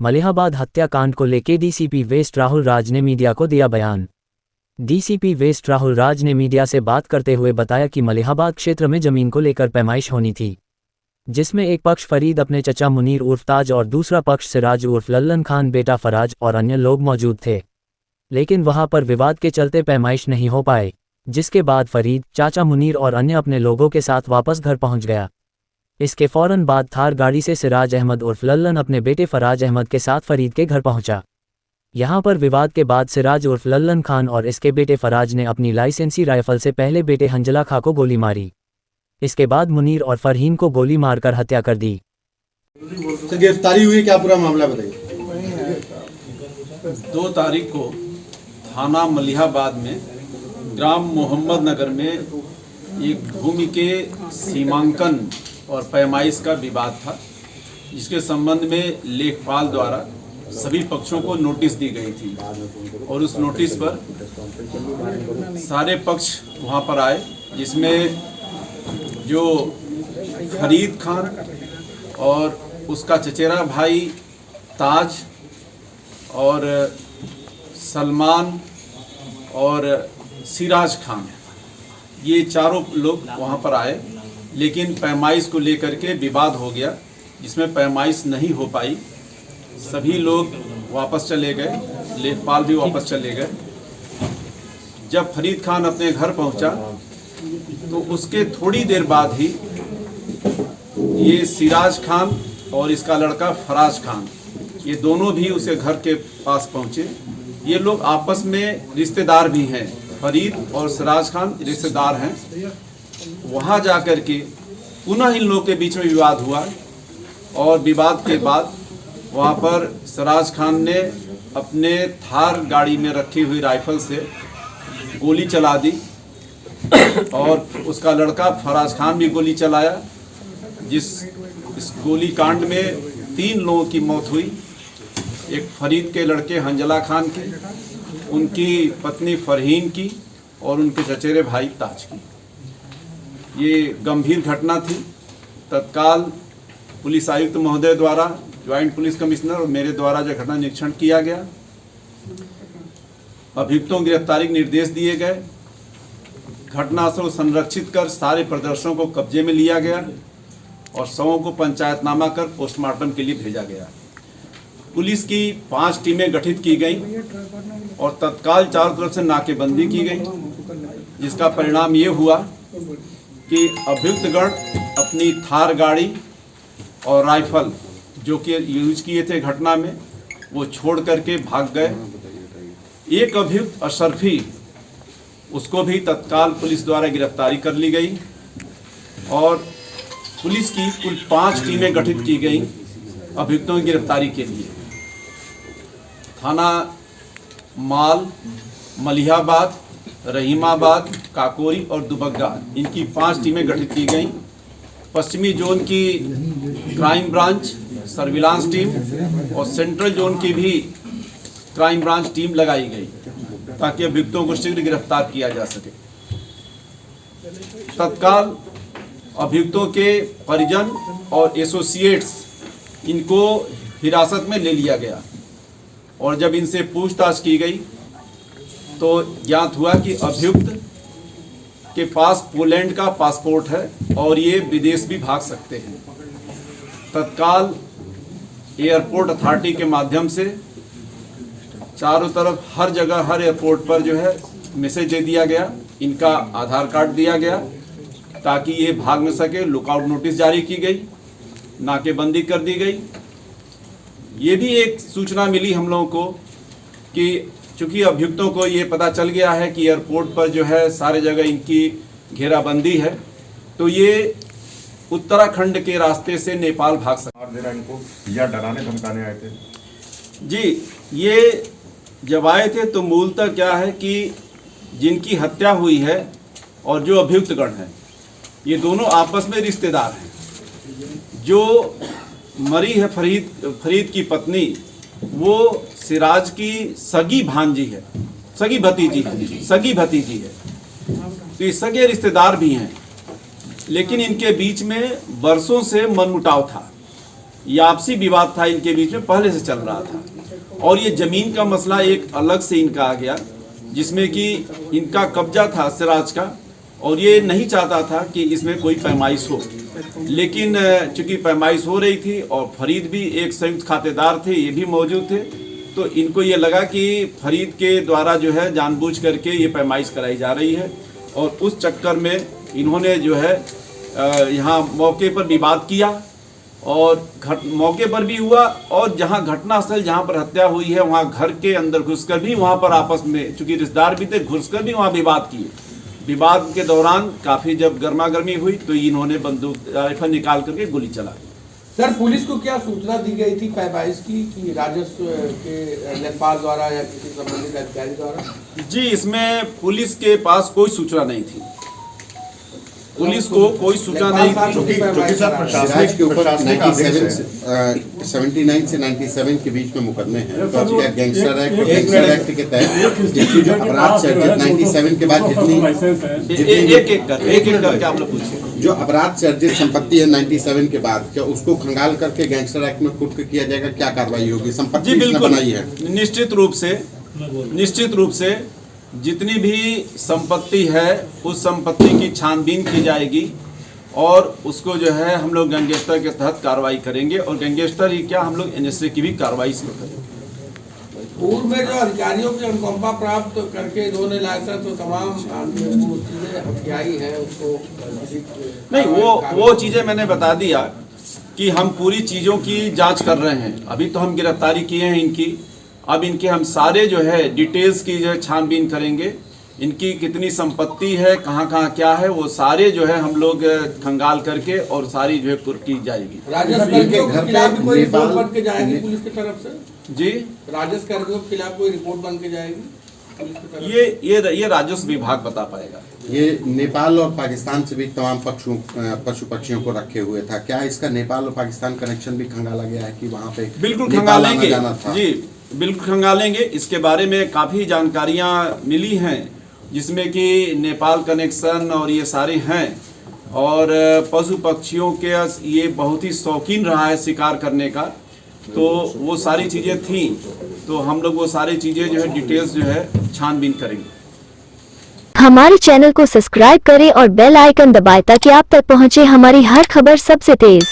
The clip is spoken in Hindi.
मलिहाबाद हत्याकांड को लेकर डीसीपी वेस्ट राहुल राज ने मीडिया को दिया बयान। डीसीपी वेस्ट राहुल राज ने मीडिया से बात करते हुए बताया कि मलिहाबाद क्षेत्र में जमीन को लेकर पैमाइश होनी थी, जिसमें एक पक्ष फरीद अपने चचा मुनीर उर्फ ताज और दूसरा पक्ष सिराज उर्फ लल्लन खान बेटा फराज और अन्य लोग मौजूद थे। लेकिन वहां पर विवाद के चलते पैमाइश नहीं हो पाए, जिसके बाद फरीद, चाचा मुनीर और अन्य अपने लोगों के साथ वापस घर पहुंच गया। इसके फौरन बाद थार गाड़ी से सिराज अहमद उर्फ लल्लन अपने बेटे फराज अहमद के साथ फरीद के घर पहुंचा। यहां पर विवाद के बाद सिराज उर्फ लल्लन खान और इसके बेटे फराज ने अपनी लाइसेंसी राइफल से पहले बेटे हंजला खां को गोली मारी। इसके बाद मुनीर और फरहीन को गोली मारकर हत्या कर दी। गिरफ्तारी हुई, क्या पूरा मामला बताइए। 2 तारीख को थाना मलिहाबाद में ग्राम मोहम्मद नगर में एक भूमि के सीमांकन और पैमाइश का विवाद था, जिसके संबंध में लेखपाल द्वारा सभी पक्षों को नोटिस दी गई थी और उस नोटिस पर सारे पक्ष वहां पर आए, जिसमें जो फरीद खान और उसका चचेरा भाई ताज और सलमान और सिराज खान, ये चारों लोग वहां पर आए, लेकिन पैमाइश को लेकर के विवाद हो गया, जिसमें पैमाइश नहीं हो पाई। सभी लोग वापस चले गए, लेखपाल भी वापस चले गए। जब फरीद खान अपने घर पहुंचा तो उसके थोड़ी देर बाद ही ये सिराज खान और इसका लड़का फराज खान, ये दोनों भी उसे घर के पास पहुंचे। ये लोग आपस में रिश्तेदार भी हैं, फरीद और सिराज खान रिश्तेदार हैं। वहां जाकर के पुनः इन लोगों के बीच में विवाद हुआ और विवाद के बाद वहां पर सिराज खान ने अपने थार गाड़ी में रखी हुई राइफल से गोली चला दी और उसका लड़का फराज खान भी गोली चलाया, इस गोली कांड में 3 लोगों की मौत हुई। एक फरीद के लड़के हंजला खान की, उनकी पत्नी फरहीन की और उनके चचेरे भाई ताज की। ये गंभीर घटना थी। तत्काल पुलिस आयुक्त महोदय द्वारा, ज्वाइंट पुलिस कमिश्नर और मेरे द्वारा जो घटना निरीक्षण किया गया, अभियुक्तों की गिरफ्तारी के निर्देश दिए गए। घटनास्थल को संरक्षित कर सारे प्रदर्शनों को कब्जे में लिया गया और शवों को पंचायतनामा कर पोस्टमार्टम के लिए भेजा गया। पुलिस की 5 टीमें गठित की गई और तत्काल चारों तरफ से नाकेबंदी की गई, जिसका परिणाम ये हुआ कि अभियुक्तगण अपनी थार गाड़ी और राइफल जो कि यूज किए थे घटना में, वो छोड़ करके भाग गए। एक अभियुक्त अशरफी, उसको भी तत्काल पुलिस द्वारा गिरफ्तारी कर ली गई और पुलिस की कुल 5 टीमें गठित की गई अभियुक्तों की गिरफ्तारी के लिए। थाना माल, मलिहाबाद, रहीमाबाद, काकोरी और दुबग्गा, इनकी 5 टीमें गठित की गई। पश्चिमी जोन की क्राइम ब्रांच, सर्विलांस टीम और सेंट्रल जोन की भी क्राइम ब्रांच टीम लगाई गई ताकि अभियुक्तों को शीघ्र गिरफ्तार किया जा सके। तत्काल अभियुक्तों के परिजन और एसोसिएट्स, इनको हिरासत में ले लिया गया और जब इनसे पूछताछ की गई तो ज्ञात हुआ कि अभियुक्त के पास पोलैंड का पासपोर्ट है और ये विदेश भी भाग सकते हैं। तत्काल एयरपोर्ट अथॉरिटी के माध्यम से चारों तरफ हर जगह, हर एयरपोर्ट पर जो है मैसेज दे दिया गया, इनका आधार कार्ड दिया गया ताकि ये भाग न सके। लुकआउट नोटिस जारी की गई, नाकेबंदी कर दी गई। ये भी एक सूचना मिली हम लोगों को कि चूंकि अभियुक्तों को ये पता चल गया है कि एयरपोर्ट पर जो है सारे जगह इनकी घेराबंदी है, तो ये उत्तराखंड के रास्ते से नेपाल भाग सकते इनको या डराने धमकाने आए थे? जी, ये जब आए थे तो मूलतः क्या है कि जिनकी हत्या हुई है और जो अभियुक्तगण हैं, ये दोनों आपस में रिश्तेदार हैं। जो मरी है फरीद की पत्नी, वो सिराज की सगी भांजी है, सगी भतीजी है। तो ये सगे रिश्तेदार भी हैं, लेकिन इनके बीच में वर्षों से मनमुटाव था। ये आपसी विवाद था इनके बीच में, पहले से चल रहा था। और ये जमीन का मसला एक अलग से इनका आ गया, जिसमें कि इनका कब्जा था सिराज का, और ये नहीं चाहता था कि इसमें कोई पैमाइश हो। लेकिन चूंकि पैमाइश हो रही थी और फरीद भी एक संयुक्त खातेदार थे, ये भी मौजूद थे, तो इनको ये लगा कि फरीद के द्वारा जो है जानबूझ करके ये पैमाइश कराई जा रही है। और उस चक्कर में इन्होंने जो है यहाँ मौके पर विवाद किया, और मौके पर भी हुआ, और जहाँ घटनास्थल जहाँ पर हत्या हुई है वहाँ घर के अंदर घुसकर भी वहाँ पर आपस में, चूंकि रिश्तेदार भी थे, घुसकर भी वहाँ विवाद किए। विवाद के दौरान काफ़ी जब गर्मा गर्मी हुई तो इन्होंने बंदूक राइफल निकाल करके गोली चला दी। सर, पुलिस को क्या सूचना दी गई थी पैमाइश की कि राजस्व के लेखपाल द्वारा या किसी संबंधित अधिकारी द्वारा? जी, इसमें पुलिस के पास कोई सूचना नहीं थी, पुलिस को कोई सूचना नहीं थी। सिराज के ऊपर 79 से 97 के बीच में मुकदमे हैं। तो क्या गैंगस्टर एक्ट के तहत जितनी जो अपराध चर्चित 97 के बाद एक एक करके आप लोग पूछिए, जो अपराध चर्चित संपत्ति है 97 के बाद, क्या उसको खंगाल करके गैंगस्टर एक्ट में कुट किया जाएगा? क्या कार्रवाई होगी? संपत्ति जी इसने बनाई है। निश्चित रूप से जितनी भी संपत्ति है उस संपत्ति की छानबीन की जाएगी, और उसको जो है हम लोग गैंगस्टर के तहत कार्रवाई करेंगे, और गैंगस्टर ही क्या, हम लोग एनएसए की भी कार्रवाई इसमें करेंगे। पूर्व में जो अधिकारियों की अनुकंपा प्राप्त करके इन्होंने लाइसेंस और तमाम चीजें हथियाई है, उसको नहीं, वो चीज़ें मैंने बता दिया कि हम पूरी चीज़ों की जांच कर रहे हैं। अभी तो हम गिरफ्तारी किए हैं इनकी, अब इनके हम सारे जो है डिटेल्स की जो है छानबीन करेंगे, इनकी कितनी संपत्ति है, कहाँ कहाँ क्या है, वो सारे जो है हम लोग खंगाल करके और सारी जो है की जाएगी। राजस्व कर्मियों के खिलाफ कोई रिपोर्ट बन के जाएगी पुलिस की तरफ से? जी, राजस्व कर्मियों के खिलाफ कोई रिपोर्ट बन के जाएगी पुलिस की तरफ? ये राजस्व विभाग बता पाएगा। ये नेपाल और पाकिस्तान से भी तमाम पशु पक्षियों को रखे हुए था। क्या इसका नेपाल और पाकिस्तान कनेक्शन भी खंगाला गया है कि वहाँ पे बिल्कुल खंगालेंगे जी, बिल्कुल खंगालेंगे। इसके बारे में काफ़ी जानकारियाँ मिली हैं, जिसमें कि नेपाल कनेक्शन और ये सारे हैं, और पशु पक्षियों के ये बहुत ही शौकीन रहा है शिकार करने का, तो वो सारी चीज़ें थी, तो हम लोग वो सारी चीज़ें जो है डिटेल्स जो है छानबीन करेंगे। हमारे चैनल को सब्सक्राइब करें और बेल आइकन दबाएं ताकि आप तक पहुंचे हमारी हर खबर सबसे तेज।